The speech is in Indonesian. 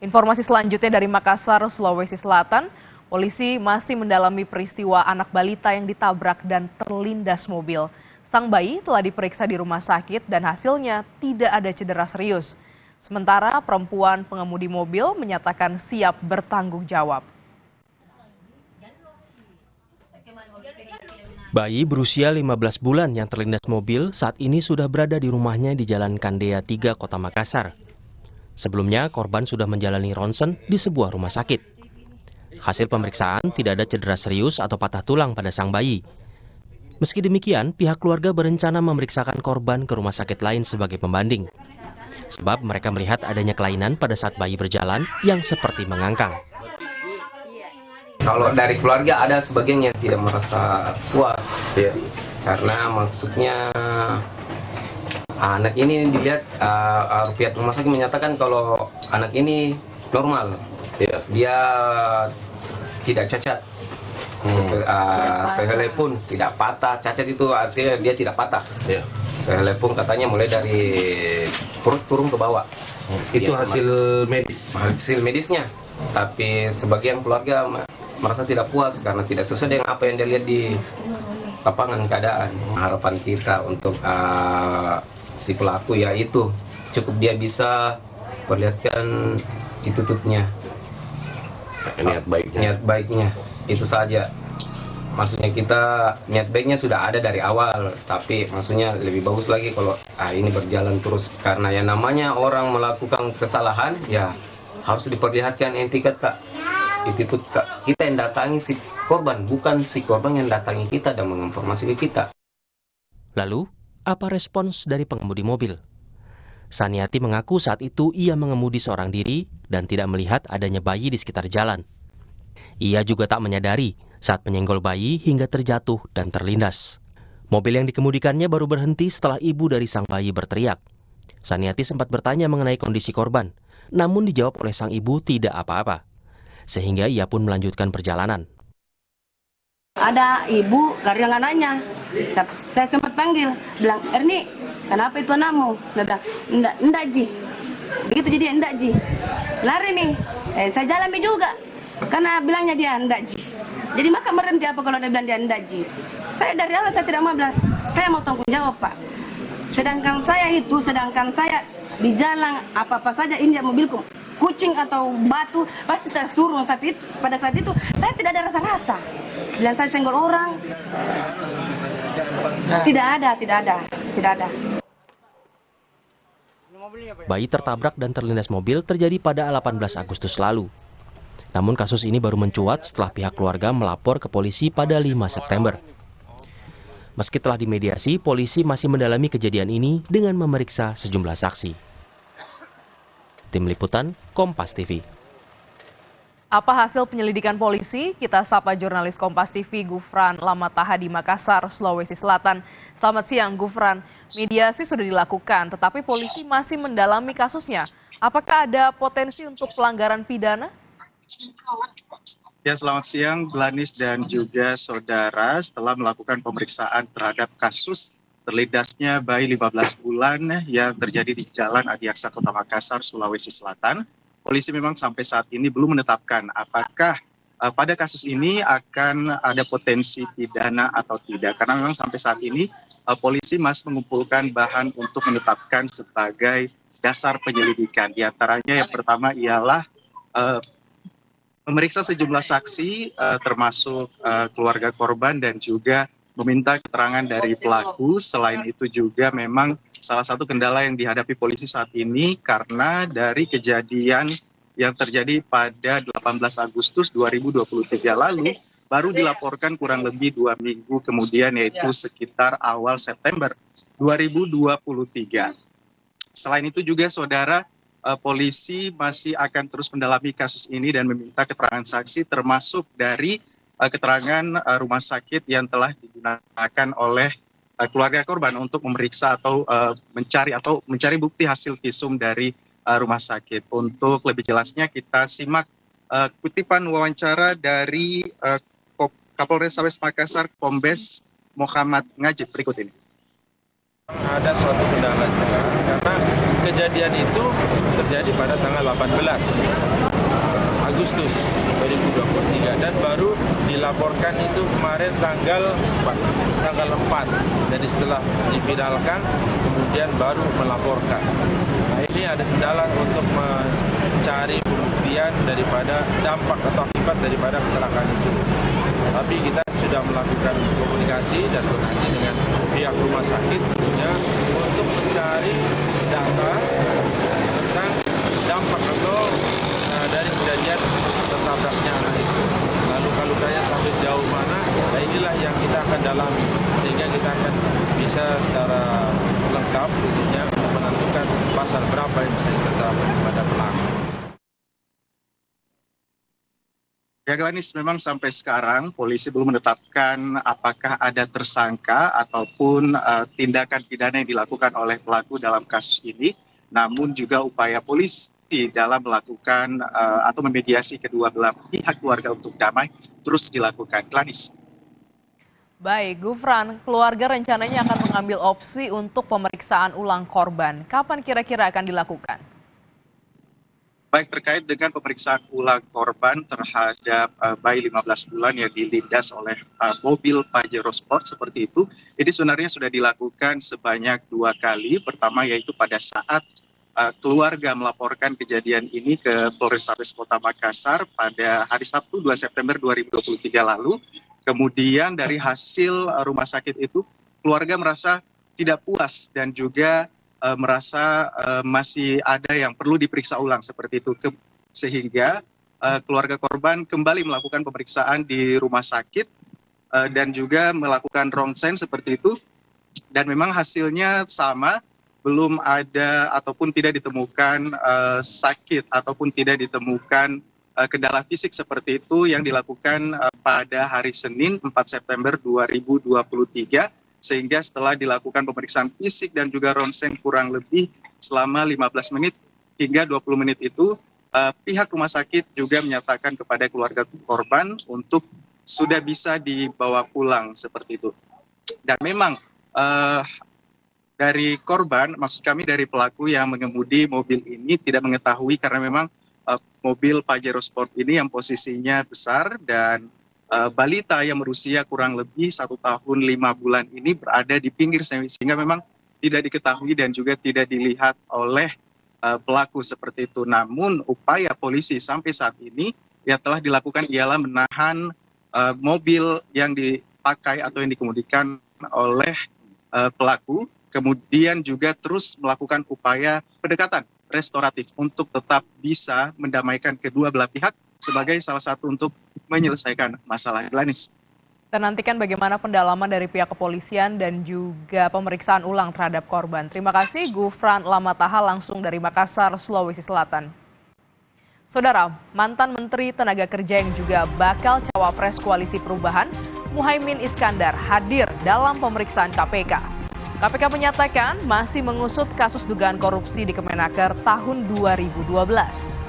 Informasi selanjutnya dari Makassar, Sulawesi Selatan, polisi masih mendalami peristiwa anak balita yang ditabrak dan terlindas mobil. Sang bayi telah diperiksa di rumah sakit dan hasilnya tidak ada cedera serius. Sementara perempuan pengemudi mobil menyatakan siap bertanggung jawab. Bayi berusia 15 bulan yang terlindas mobil saat ini sudah berada di rumahnya di Jalan Kandea 3, Kota Makassar. Sebelumnya, korban sudah menjalani ronsen di sebuah rumah sakit. Hasil pemeriksaan tidak ada cedera serius atau patah tulang pada sang bayi. Meski demikian, pihak keluarga berencana memeriksakan korban ke rumah sakit lain sebagai pembanding. Sebab mereka melihat adanya kelainan pada saat bayi berjalan yang seperti mengangkang. Kalau dari keluarga ada sebagian yang tidak merasa puas, karena maksudnya anak ini dilihat pihak rumah sakit menyatakan kalau anak ini normal, dia tidak cacat, sehelai pun tidak patah. Cacat itu artinya dia tidak patah. Sehelai pun katanya mulai dari perut turun ke bawah. Itu hasil medis. Hasil medisnya. Tapi sebagian keluarga merasa tidak puas karena tidak sesuai dengan apa yang dia lihat di lapangan keadaan. Harapan kita untuk si pelaku yaitu cukup dia bisa perlihatkan itu tutupnya, niat baiknya itu saja. Maksudnya kita niat baiknya sudah ada dari awal, tapi maksudnya lebih bagus lagi kalau ini berjalan terus, karena yang namanya orang melakukan kesalahan ya harus diperlihatkan etiket, Kak. Itu kita yang datangi si korban, bukan si korban yang datangi kita dan menginformasi ke kita. Lalu, apa respons dari pengemudi mobil? Saniati mengaku saat itu ia mengemudi seorang diri dan tidak melihat adanya bayi di sekitar jalan. Ia juga tak menyadari saat menyenggol bayi hingga terjatuh dan terlindas. Mobil yang dikemudikannya baru berhenti setelah ibu dari sang bayi berteriak. Saniati sempat bertanya mengenai kondisi korban, namun dijawab oleh sang ibu tidak apa-apa. Sehingga ia pun melanjutkan perjalanan. Ada ibu dari anaknya, saya sempat panggil, bilang, Erni, kenapa itu anakmu? Dia bilang, enggak Ji. Begitu jadi enggak Ji. Lari nih, saya jalan juga, karena bilangnya dia enggak Ji. Jadi maka berhenti apa kalau dia bilang dia enggak Ji. Saya dari awal saya tidak mau bilang, saya mau tanggung jawab Pak. Sedangkan saya di jalan apa-apa saja ini mobilku. Kucing atau batu pasti terus turun, tapi pada saat itu saya tidak ada rasa-rasa. Bila saya senggol orang, tidak ada. Bayi tertabrak dan terlindas mobil terjadi pada 18 Agustus lalu. Namun kasus ini baru mencuat setelah pihak keluarga melapor ke polisi pada 5 September. Meski telah dimediasi, polisi masih mendalami kejadian ini dengan memeriksa sejumlah saksi. Tim Liputan, Kompas TV. Apa hasil penyelidikan polisi? Kita sapa jurnalis Kompas TV Gufran Lamataha di Makassar, Sulawesi Selatan. Selamat siang Gufran. Mediasi sudah dilakukan, tetapi polisi masih mendalami kasusnya. Apakah ada potensi untuk pelanggaran pidana? Ya, selamat siang Glanis dan juga saudara. Setelah melakukan pemeriksaan terhadap kasus terlindasnya bayi 15 bulan yang terjadi di Jalan Adiaksa, Kota Makassar, Sulawesi Selatan, polisi memang sampai saat ini belum menetapkan apakah pada kasus ini akan ada potensi pidana atau tidak. Karena memang sampai saat ini polisi masih mengumpulkan bahan untuk menetapkan sebagai dasar penyelidikan. Di antaranya yang pertama ialah memeriksa sejumlah saksi termasuk keluarga korban dan juga meminta keterangan dari pelaku. Selain itu juga memang salah satu kendala yang dihadapi polisi saat ini karena dari kejadian yang terjadi pada 18 Agustus 2023 lalu baru dilaporkan kurang lebih 2 minggu kemudian, yaitu sekitar awal September 2023. Selain itu juga saudara, polisi masih akan terus mendalami kasus ini dan meminta keterangan saksi termasuk dari keterangan rumah sakit yang telah digunakan oleh keluarga korban untuk memeriksa atau mencari bukti hasil visum dari rumah sakit. Untuk lebih jelasnya kita simak kutipan wawancara dari Kapolres Makassar, Kombes Muhammad Ngajib berikut ini. Ada suatu kendala juga karena kejadian itu terjadi pada tanggal 18 Agustus 2023 dan baru dilaporkan itu kemarin tanggal 4. Jadi setelah difinalkan kemudian baru melaporkan. Nah, ini ada kendala untuk mencari pembuktian daripada dampak atau akibat daripada kecelakaan itu. Tapi kita sudah melakukan komunikasi dan koordinasi dengan pihak rumah sakit tentunya untuk mencari data tentang dampak atau dari kejadian tertabraknya anak itu. Lalu luka-lukanya sampai jauh mana, nah inilah yang kita akan dalami. Sehingga kita akan bisa secara lengkap tentunya menentukan pasal berapa yang bisa ditetapkan kepada pelaku. Ya Glenis, memang sampai sekarang polisi belum menetapkan apakah ada tersangka ataupun tindakan pidana yang dilakukan oleh pelaku dalam kasus ini. Namun juga upaya polisi dalam melakukan atau memediasi kedua belah pihak keluarga untuk damai terus dilakukan. Glenis. Baik, Gufran, keluarga rencananya akan mengambil opsi untuk pemeriksaan ulang korban. Kapan kira-kira akan dilakukan? Baik, terkait dengan pemeriksaan ulang korban terhadap bayi 15 bulan yang dilindas oleh mobil Pajero Sport seperti itu, ini sebenarnya sudah dilakukan sebanyak 2 kali. Pertama yaitu pada saat keluarga melaporkan kejadian ini ke Polrestabes Kota Makassar pada hari Sabtu 2 September 2023 lalu. Kemudian dari hasil rumah sakit itu, keluarga merasa tidak puas dan juga merasa masih ada yang perlu diperiksa ulang seperti itu. Sehingga keluarga korban kembali melakukan pemeriksaan di rumah sakit dan juga melakukan ronsen seperti itu. Dan memang hasilnya sama, belum ada ataupun tidak ditemukan sakit ataupun tidak ditemukan kendala fisik seperti itu yang dilakukan pada hari Senin 4 September 2023. Sehingga setelah dilakukan pemeriksaan fisik dan juga ronsen kurang lebih selama 15 menit hingga 20 menit itu, pihak rumah sakit juga menyatakan kepada keluarga korban untuk sudah bisa dibawa pulang seperti itu. Dan memang dari korban, maksud kami dari pelaku yang mengemudi mobil ini tidak mengetahui karena memang mobil Pajero Sport ini yang posisinya besar dan balita yang berusia kurang lebih 1 tahun 5 bulan ini berada di pinggir sehingga memang tidak diketahui dan juga tidak dilihat oleh pelaku seperti itu. Namun upaya polisi sampai saat ini yang telah dilakukan ialah menahan mobil yang dipakai atau yang dikemudikan oleh pelaku, kemudian juga terus melakukan upaya pendekatan restoratif untuk tetap bisa mendamaikan kedua belah pihak sebagai salah satu untuk menyelesaikan masalah. Glenis. Kita nantikan bagaimana pendalaman dari pihak kepolisian dan juga pemeriksaan ulang terhadap korban. Terima kasih Gufran Lamataha langsung dari Makassar, Sulawesi Selatan. Saudara, mantan Menteri Tenaga Kerja yang juga bakal cawapres Koalisi Perubahan, Muhaimin Iskandar hadir dalam pemeriksaan KPK. KPK menyatakan masih mengusut kasus dugaan korupsi di Kemenaker tahun 2012.